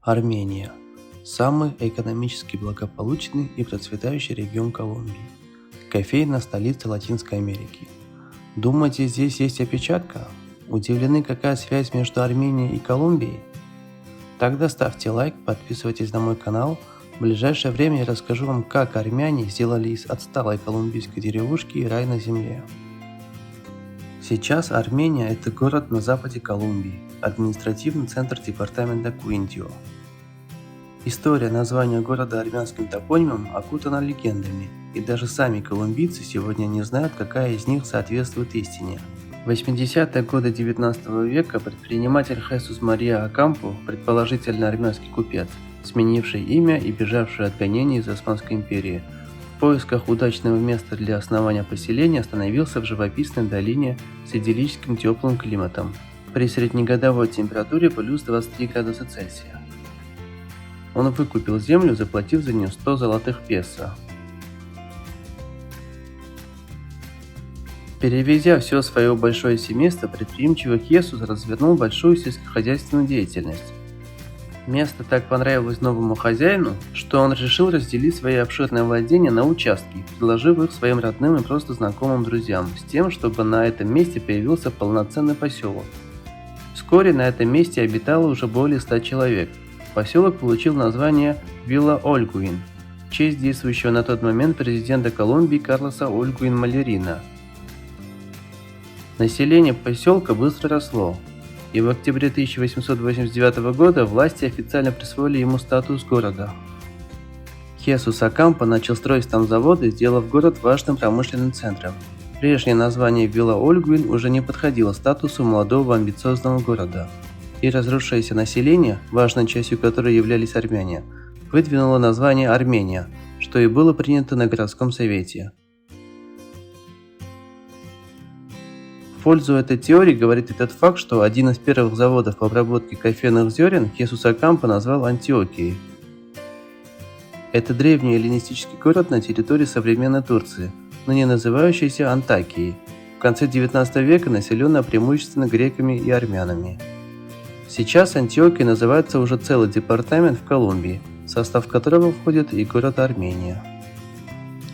Армения – самый экономически благополучный и процветающий регион Колумбии. Кофейная столица Латинской Америки. Думаете, здесь есть опечатка? Удивлены, какая связь между Арменией и Колумбией? Тогда ставьте лайк, подписывайтесь на мой канал. В ближайшее время я расскажу вам, как армяне сделали из отсталой колумбийской деревушки рай на земле. Сейчас Армения – это город на западе Колумбии, административный центр департамента Куиндио. История названия города армянским топонимом окутана легендами, и даже сами колумбийцы сегодня не знают, какая из них соответствует истине. В 80-е годы 19 века предприниматель Хесус Мария Окампо, предположительно армянский купец, сменивший имя и бежавший от гонений из Османской империи, в поисках удачного места для основания поселения остановился в живописной долине с идиллическим теплым климатом, при среднегодовой температуре плюс 23 градуса Цельсия. Он выкупил землю, заплатив за нее 100 золотых песо. Перевезя все свое большое семейство, предприимчивый Хесус развернул большую сельскохозяйственную деятельность. Место так понравилось новому хозяину, что он решил разделить свои обширные владения на участки, предложив их своим родным и просто знакомым друзьям, с тем, чтобы на этом месте появился полноценный поселок. Вскоре на этом месте обитало уже более 100 человек. Поселок получил название Вилла Ольгуин в честь действующего на тот момент президента Колумбии Карлоса Ольгуин Малерина. Население поселка быстро росло, и в октябре 1889 года власти официально присвоили ему статус города. Хесус Окампо начал строить там заводы, сделав город важным промышленным центром. Прежнее название Вилла Ольгуин уже не подходило статусу молодого амбициозного города, и разросшееся население, важной частью которой являлись армяне, выдвинуло название Армения, что и было принято на городском совете. В пользу этой теории говорит и тот факт, что один из первых заводов по обработке кофейных зерен Хесус Окампо назвал Антиокией. Это древний эллинистический город на территории современной Турции, ныне называющийся Антакией, в конце 19 века населенная преимущественно греками и армянами. Сейчас Антиокией называется уже целый департамент в Колумбии, в состав которого входит и город Армения.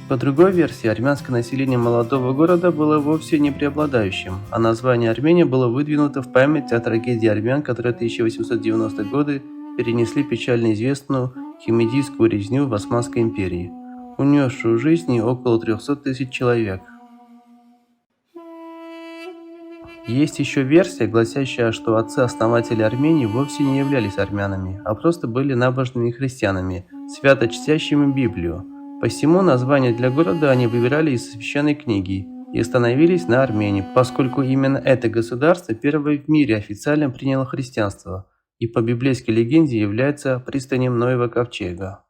По другой версии, армянское население молодого города было вовсе не преобладающим, а название Армения было выдвинуто в память о трагедии армян, которые в 1890-е годы перенесли печально известную химедийскую резню в Османской империи, унесшую жизни около 300 тысяч человек. Есть еще версия, гласящая, что отцы-основатели Армении вовсе не являлись армянами, а просто были набожными христианами, свято чтящими Библию. Посему название для города они выбирали из священной книги и остановились на Армении, поскольку именно это государство первое в мире официально приняло христианство и по библейской легенде является пристанью Ноева ковчега.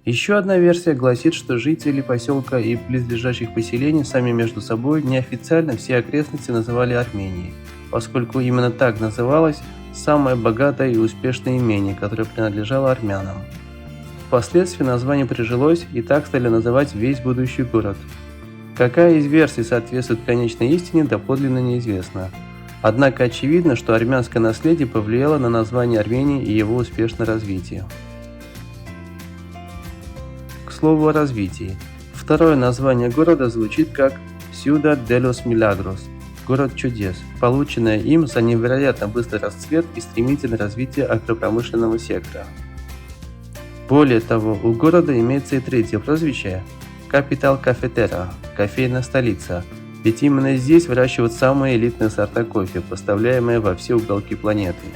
Еще одна версия гласит, что жители поселка и близлежащих поселений сами между собой неофициально все окрестности называли Арменией, поскольку именно так называлось самое богатое и успешное имение, которое принадлежало армянам. Впоследствии название прижилось, и так стали называть весь будущий город. Какая из версий соответствует конечной истине, доподлинно неизвестно. Однако очевидно, что армянское наследие повлияло на название Армении и его успешное развитие. К слову о развитии. Второе название города звучит как Ciudad de los Milagros – город чудес, полученное им за невероятно быстрый расцвет и стремительное развитие агропромышленного сектора. Более того, у города имеется и третье прозвище – Capital Cafetera – кофейная столица, ведь именно здесь выращивают самые элитные сорта кофе, поставляемые во все уголки планеты.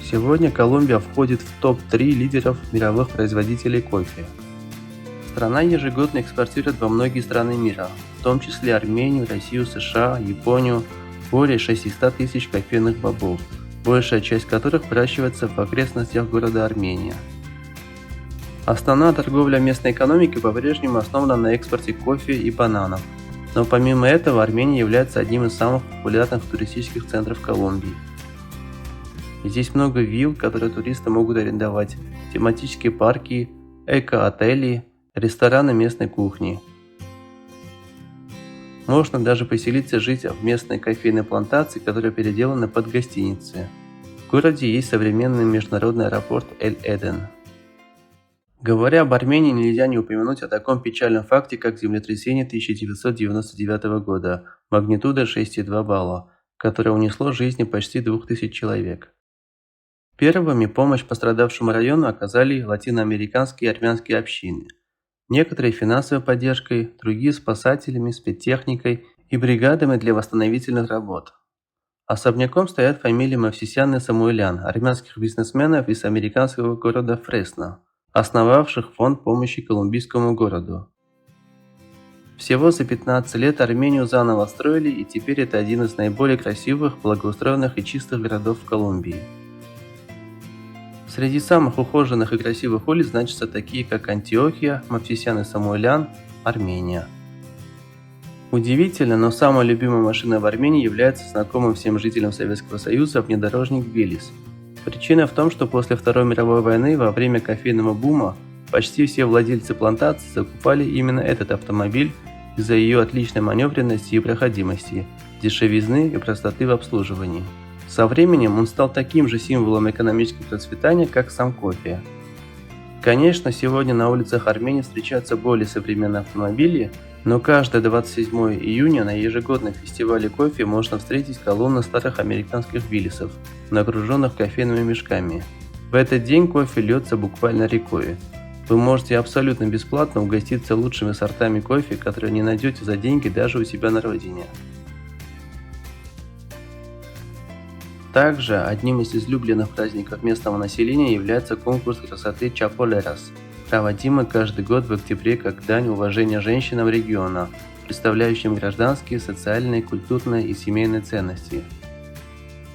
Сегодня Колумбия входит в топ-3 лидеров мировых производителей кофе. Страна ежегодно экспортирует во многие страны мира, в том числе Армению, Россию, США, Японию, более 600 тысяч кофейных бобов, большая часть которых выращивается в окрестностях города Армения. Основная торговля местной экономики по-прежнему основана на экспорте кофе и бананов, но помимо этого Армения является одним из самых популярных туристических центров Колумбии. Здесь много вилл, которые туристы могут арендовать, тематические парки, эко-отели, рестораны местной кухни. Можно даже поселиться жить в местной кофейной плантации, которая переделана под гостиницы. В городе есть современный международный аэропорт Эль-Эден. Говоря об Армении, нельзя не упомянуть о таком печальном факте, как землетрясение 1999 года магнитудой 6,2 балла, которое унесло жизни почти 2000 человек. Первыми помощь пострадавшему району оказали латиноамериканские и армянские общины. Некоторые финансовой поддержкой, другие спасателями, спецтехникой и бригадами для восстановительных работ. Особняком стоят фамилии Мовсисян и Самуэлян, армянских бизнесменов из американского города Фресно, основавших фонд помощи колумбийскому городу. Всего за 15 лет Армению заново отстроили, и теперь это один из наиболее красивых, благоустроенных и чистых городов в Колумбии. Среди самых ухоженных и красивых улиц значатся такие, как Антиохия, Мовсисян и Самуэлян, Армения. Удивительно, но самой любимой машиной в Армении является знакомым всем жителям Советского Союза внедорожник Велис. Причина в том, что после Второй мировой войны, во время кофейного бума, почти все владельцы плантаций закупали именно этот автомобиль из-за ее отличной маневренности и проходимости, дешевизны и простоты в обслуживании. Со временем он стал таким же символом экономического процветания, как сам кофе. Конечно, сегодня на улицах Армении встречаются более современные автомобили, но каждое 27 июня на ежегодном фестивале кофе можно встретить колонну старых американских Виллисов, нагруженных кофейными мешками. В этот день кофе льется буквально рекой. Вы можете абсолютно бесплатно угоститься лучшими сортами кофе, которые не найдете за деньги даже у себя на родине. Также одним из излюбленных праздников местного населения является конкурс красоты Чаполерас, проводимый каждый год в октябре как дань уважения женщинам региона, представляющим гражданские, социальные, культурные и семейные ценности.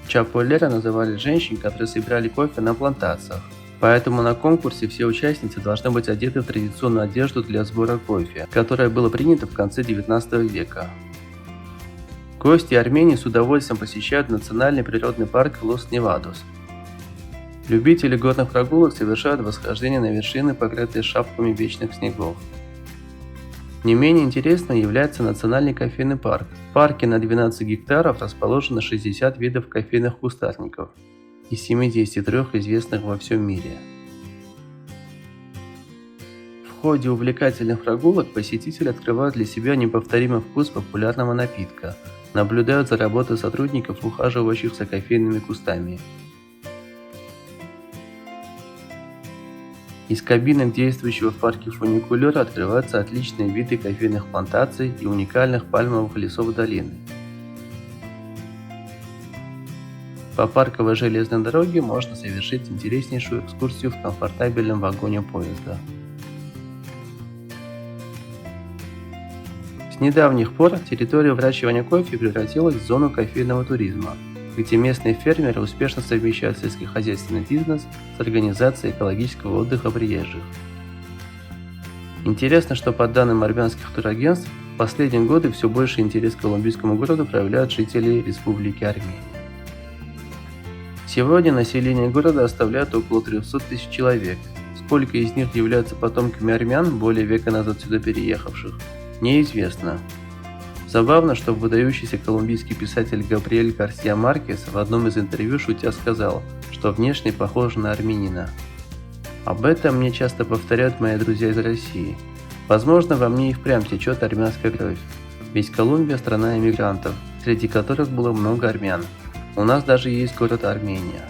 Чаполера называли женщин, которые собирали кофе на плантациях, поэтому на конкурсе все участницы должны быть одеты в традиционную одежду для сбора кофе, которое было принято в конце 19 века. Гости Армении с удовольствием посещают национальный природный парк Лос-Невадос. Любители горных прогулок совершают восхождение на вершины, покрытые шапками вечных снегов. Не менее интересным является национальный кофейный парк. В парке на 12 гектаров расположено 60 видов кофейных кустарников из 73 известных во всем мире. В ходе увлекательных прогулок посетители открывают для себя неповторимый вкус популярного напитка, наблюдают за работой сотрудников, ухаживающих за кофейными кустами. Из кабинок действующего в парке фуникулера открываются отличные виды кофейных плантаций и уникальных пальмовых лесов долины. По парковой железной дороге можно совершить интереснейшую экскурсию в комфортабельном вагоне поезда. С недавних пор территория выращивания кофе превратилась в зону кофейного туризма, где местные фермеры успешно совмещают сельскохозяйственный бизнес с организацией экологического отдыха приезжих. Интересно, что по данным армянских турагентств, в последние годы все больше интерес к колумбийскому городу проявляют жители Республики Армения. Сегодня население города составляет около 300 тысяч человек. Сколько из них являются потомками армян, более века назад сюда переехавших, неизвестно. Забавно, что выдающийся колумбийский писатель Габриэль Гарсия Маркес в одном из интервью шутя сказал, что внешне похож на армянина. Об этом мне часто повторяют мои друзья из России. Возможно, во мне и впрямь течет армянская кровь. Ведь Колумбия – страна иммигрантов, среди которых было много армян. У нас даже есть город Армения.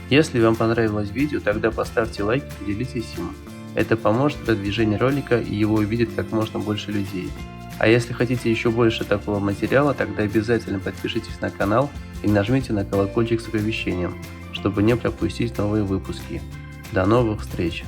Если вам понравилось видео, тогда поставьте лайк и поделитесь им. Это поможет в продвижении ролика и его увидит как можно больше людей. А если хотите еще больше такого материала, тогда обязательно подпишитесь на канал и нажмите на колокольчик с оповещением, чтобы не пропустить новые выпуски. До новых встреч!